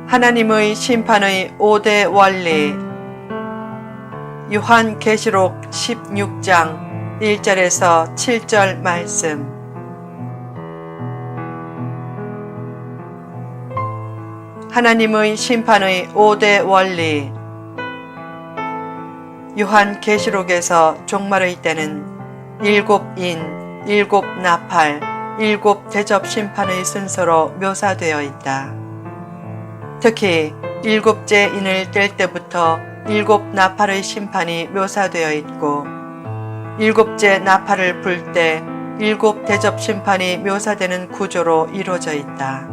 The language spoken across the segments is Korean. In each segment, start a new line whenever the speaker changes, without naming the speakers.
하나님의 심판의 5대 원리. 요한계시록 16장 1절에서 7절 말씀. 하나님의 심판의 5대 원리. 요한계시록에서 종말의 때는 7인, 7나팔, 7대접 심판의 순서로 묘사되어 있다. 특히 7째 인을 뗄 때부터 7나팔의 심판이 묘사되어 있고 7째 나팔을 불 때 7대접 심판이 묘사되는 구조로 이루어져 있다.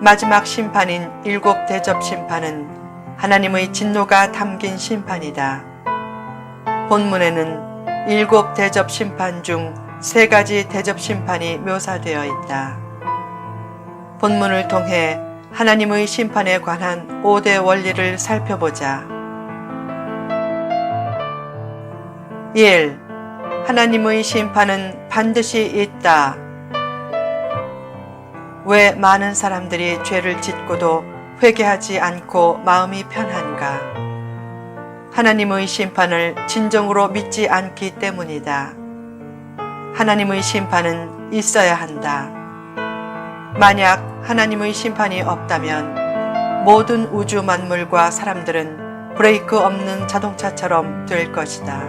마지막 심판인 7대접 심판은 하나님의 진노가 담긴 심판이다. 본문에는 7대접 심판 중 3가지 대접 심판이 묘사되어 있다. 본문을 통해 하나님의 심판에 관한 5대 원리를 살펴보자. 1. 하나님의 심판은 반드시 있다. 왜 많은 사람들이 죄를 짓고도 회개하지 않고 마음이 편한가? 하나님의 심판을 진정으로 믿지 않기 때문이다. 하나님의 심판은 있어야 한다. 만약 하나님의 심판이 없다면 모든 우주 만물과 사람들은 브레이크 없는 자동차처럼 될 것이다.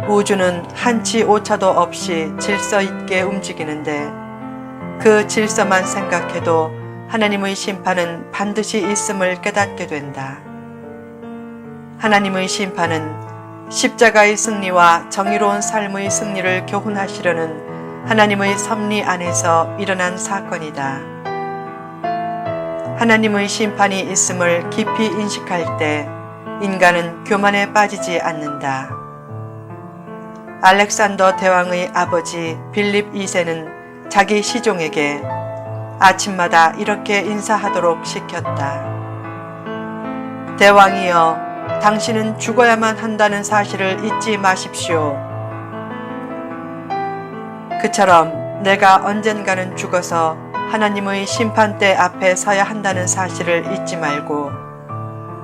우주는 한치 오차도 없이 질서 있게 움직이는데 그 질서만 생각해도 하나님의 심판은 반드시 있음을 깨닫게 된다. 하나님의 심판은 십자가의 승리와 정의로운 삶의 승리를 교훈하시려는 하나님의 섭리 안에서 일어난 사건이다. 하나님의 심판이 있음을 깊이 인식할 때 인간은 교만에 빠지지 않는다. 알렉산더 대왕의 아버지 빌립 2세는 자기 시종에게 아침마다 이렇게 인사하도록 시켰다. 대왕이여, 당신은 죽어야만 한다는 사실을 잊지 마십시오. 그처럼 내가 언젠가는 죽어서 하나님의 심판대 앞에 서야 한다는 사실을 잊지 말고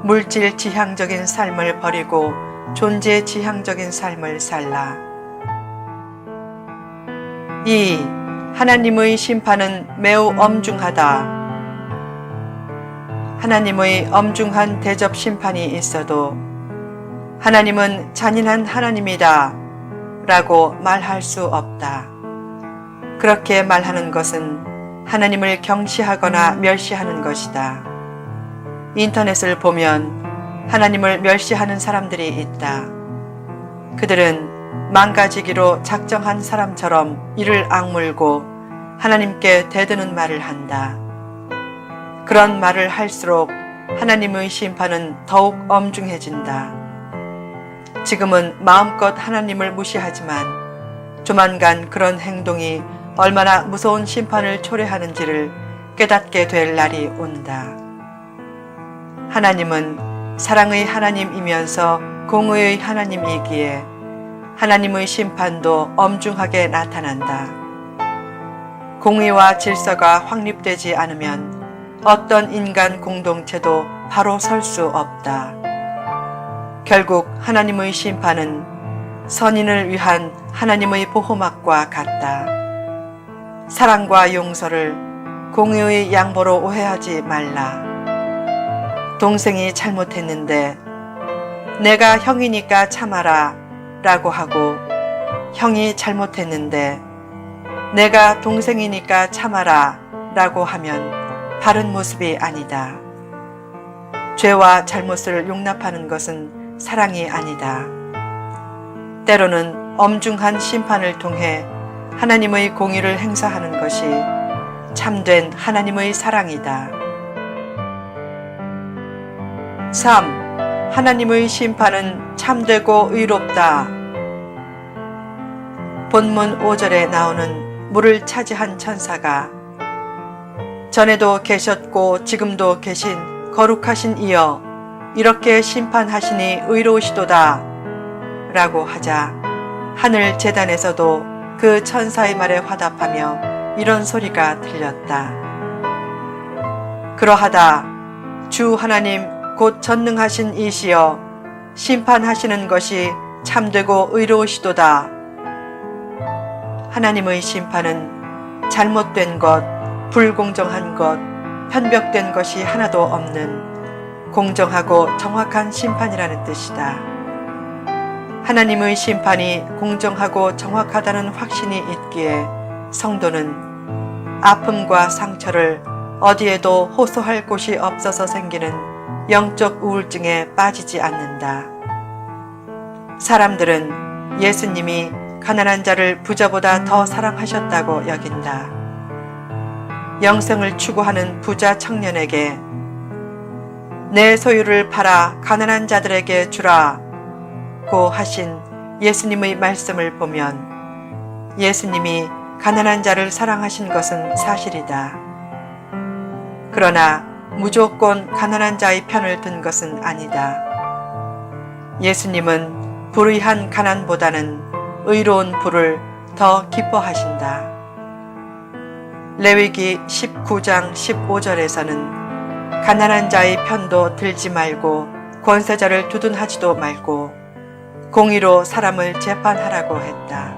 물질 지향적인 삶을 버리고 존재 지향적인 삶을 살라. 2. 하나님의 심판은 매우 엄중하다. 하나님의 엄중한 대접 심판이 있어도 하나님은 잔인한 하나님이다 라고 말할 수 없다. 그렇게 말하는 것은 하나님을 경시하거나 멸시하는 것이다. 인터넷을 보면 하나님을 멸시하는 사람들이 있다. 그들은 망가지기로 작정한 사람처럼 이를 악물고 하나님께 대드는 말을 한다. 그런 말을 할수록 하나님의 심판은 더욱 엄중해진다. 지금은 마음껏 하나님을 무시하지만 조만간 그런 행동이 얼마나 무서운 심판을 초래하는지를 깨닫게 될 날이 온다. 하나님은 사랑의 하나님이면서 공의의 하나님이기에 하나님의 심판도 엄중하게 나타난다. 공의와 질서가 확립되지 않으면 어떤 인간 공동체도 바로 설 수 없다. 결국 하나님의 심판은 선인을 위한 하나님의 보호막과 같다. 사랑과 용서를 공의의 양보로 오해하지 말라. 동생이 잘못했는데 내가 형이니까 참아라 라고 하고 형이 잘못했는데 내가 동생이니까 참아라 라고 하면 바른 모습이 아니다. 죄와 잘못을 용납하는 것은 사랑이 아니다. 때로는 엄중한 심판을 통해 하나님의 공의를 행사하는 것이 참된 하나님의 사랑이다. 3. 하나님의 심판은 참되고 의롭다. 본문 5절에 나오는 물을 차지한 천사가 전에도 계셨고 지금도 계신 거룩하신 이여, 이렇게 심판하시니 의로우시도다 라고 하자 하늘 제단에서도 그 천사의 말에 화답하며 이런 소리가 들렸다. 그러하다 주 하나님 곧 전능하신 이시여 심판하시는 것이 참되고 의로우시도다. 하나님의 심판은 잘못된 것, 불공정한 것, 편벽된 것이 하나도 없는 공정하고 정확한 심판이라는 뜻이다. 하나님의 심판이 공정하고 정확하다는 확신이 있기에 성도는 아픔과 상처를 어디에도 호소할 곳이 없어서 생기는 영적 우울증에 빠지지 않는다. 사람들은 예수님이 가난한 자를 부자보다 더 사랑하셨다고 여긴다. 영생을 추구하는 부자 청년에게 내 소유를 팔아 가난한 자들에게 주라 고 하신 예수님의 말씀을 보면 예수님이 가난한 자를 사랑하신 것은 사실이다. 그러나 무조건 가난한 자의 편을 든 것은 아니다. 예수님은 불의한 가난보다는 의로운 부를 더 기뻐하신다. 레위기 19장 15절에서는 가난한 자의 편도 들지 말고 권세자를 두둔하지도 말고 공의로 사람을 재판하라고 했다.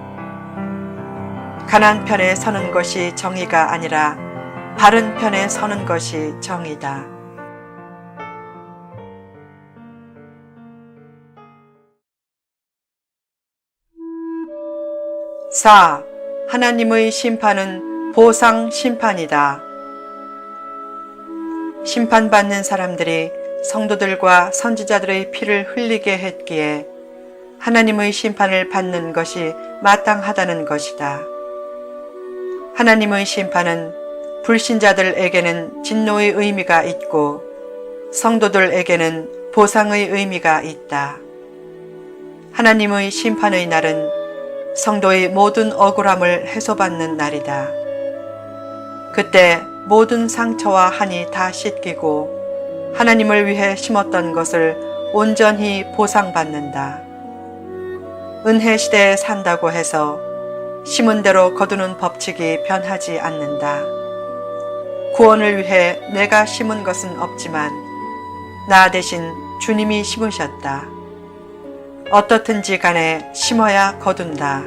가난 편에 서는 것이 정의가 아니라 바른 편에 서는 것이 정의다. 4. 하나님의 심판은 보상 심판이다. 심판받는 사람들이 성도들과 선지자들의 피를 흘리게 했기에 하나님의 심판을 받는 것이 마땅하다는 것이다. 하나님의 심판은 불신자들에게는 진노의 의미가 있고 성도들에게는 보상의 의미가 있다. 하나님의 심판의 날은 성도의 모든 억울함을 해소받는 날이다. 그때 모든 상처와 한이 다 씻기고 하나님을 위해 심었던 것을 온전히 보상받는다. 은혜 시대에 산다고 해서 심은 대로 거두는 법칙이 변하지 않는다. 구원을 위해 내가 심은 것은 없지만 나 대신 주님이 심으셨다. 어떻든지 간에 심어야 거둔다.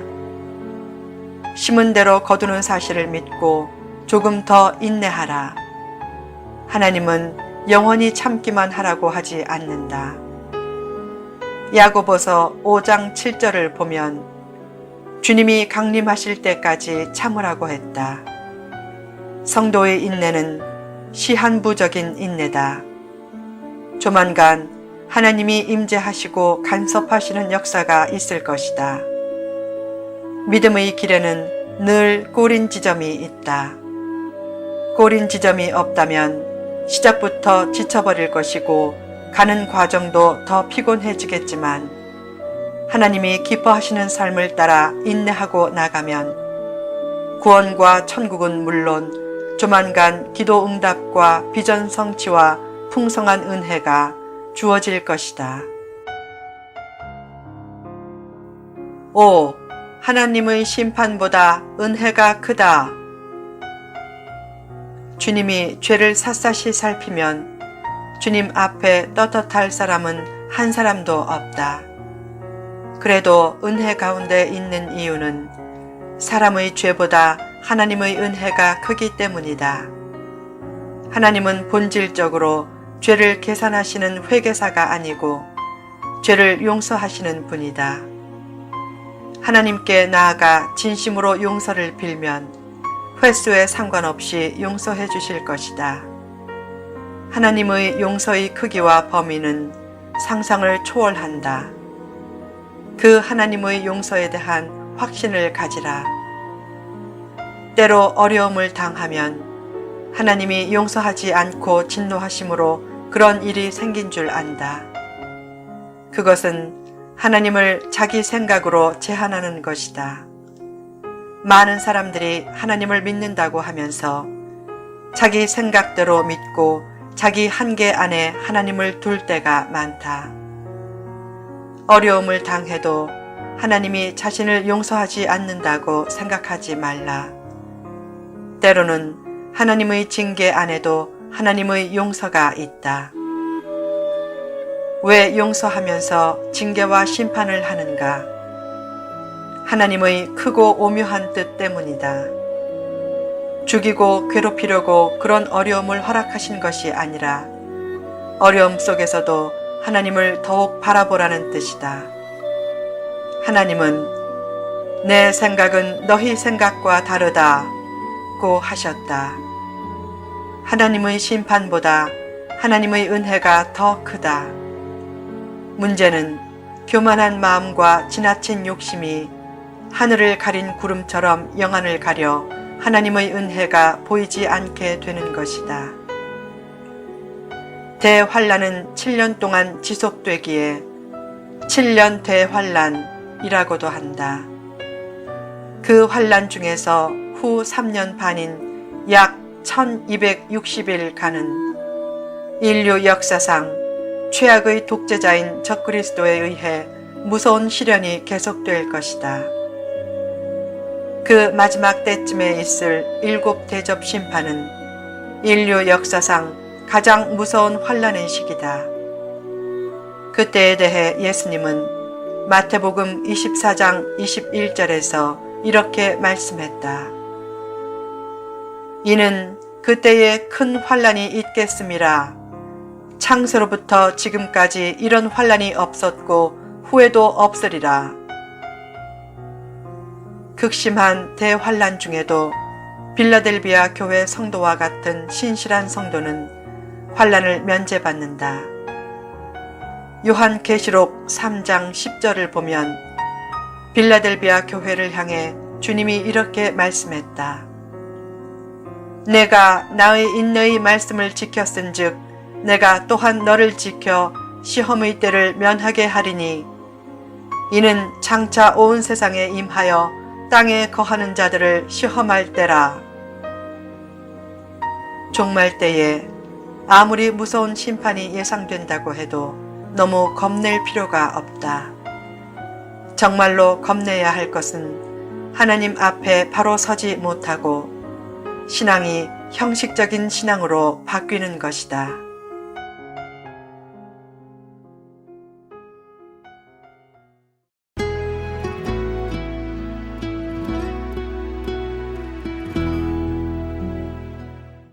심은 대로 거두는 사실을 믿고 조금 더 인내하라. 하나님은 영원히 참기만 하라고 하지 않는다. 야고보서 5장 7절을 보면 주님이 강림하실 때까지 참으라고 했다. 성도의 인내는 시한부적인 인내다. 조만간 하나님이 임재하시고 간섭하시는 역사가 있을 것이다. 믿음의 길에는 늘 꼬린 지점이 있다. 꼬린 지점이 없다면 시작부터 지쳐버릴 것이고 가는 과정도 더 피곤해지겠지만 하나님이 기뻐하시는 삶을 따라 인내하고 나가면 구원과 천국은 물론 조만간 기도 응답과 비전 성취와 풍성한 은혜가 주어질 것이다. 5. 하나님의 심판보다 은혜가 크다. 주님이 죄를 샅샅이 살피면 주님 앞에 떳떳할 사람은 한 사람도 없다. 그래도 은혜 가운데 있는 이유는 사람의 죄보다 하나님의 은혜가 크기 때문이다. 하나님은 본질적으로 죄를 계산하시는 회개사가 아니고 죄를 용서하시는 분이다. 하나님께 나아가 진심으로 용서를 빌면 횟수에 상관없이 용서해 주실 것이다. 하나님의 용서의 크기와 범위는 상상을 초월한다. 그 하나님의 용서에 대한 확신을 가지라. 때로 어려움을 당하면 하나님이 용서하지 않고 진노하심으로 그런 일이 생긴 줄 안다. 그것은 하나님을 자기 생각으로 제한하는 것이다. 많은 사람들이 하나님을 믿는다고 하면서 자기 생각대로 믿고 자기 한계 안에 하나님을 둘 때가 많다. 어려움을 당해도 하나님이 자신을 용서하지 않는다고 생각하지 말라. 때로는 하나님의 징계 안에도 하나님의 용서가 있다. 왜 용서하면서 징계와 심판을 하는가? 하나님의 크고 오묘한 뜻 때문이다. 죽이고 괴롭히려고 그런 어려움을 허락하신 것이 아니라 어려움 속에서도 하나님을 더욱 바라보라는 뜻이다. 하나님은 내 생각은 너희 생각과 다르다고 하셨다. 하나님의 심판보다 하나님의 은혜가 더 크다. 문제는 교만한 마음과 지나친 욕심이 하늘을 가린 구름처럼 영안을 가려 하나님의 은혜가 보이지 않게 되는 것이다. 대환란은 7년 동안 지속되기에 7년 대환란이라고도 한다. 그 환란 중에서 후 3년 반인 약 1260일간은 인류 역사상 최악의 독재자인 적그리스도에 의해 무서운 시련이 계속될 것이다. 그 마지막 때쯤에 있을 7 대접 심판은 인류 역사상 가장 무서운 환란의 시기다. 그때에 대해 예수님은 마태복음 24장 21절에서 이렇게 말씀했다. 이는 그때에 큰 환란이 있겠음이라. 창세로부터 지금까지 이런 환란이 없었고 후에도 없으리라. 극심한 대환란 중에도 빌라델비아 교회 성도와 같은 신실한 성도는 환란을 면제받는다. 요한계시록 3장 10절을 보면 빌라델비아 교회를 향해 주님이 이렇게 말씀했다. 내가 나의 인내의 말씀을 지켰은즉 내가 또한 너를 지켜 시험의 때를 면하게 하리니 이는 장차 온 세상에 임하여 땅에 거하는 자들을 시험할 때라. 종말 때에 아무리 무서운 심판이 예상된다고 해도 너무 겁낼 필요가 없다. 정말로 겁내야 할 것은 하나님 앞에 바로 서지 못하고 신앙이 형식적인 신앙으로 바뀌는 것이다.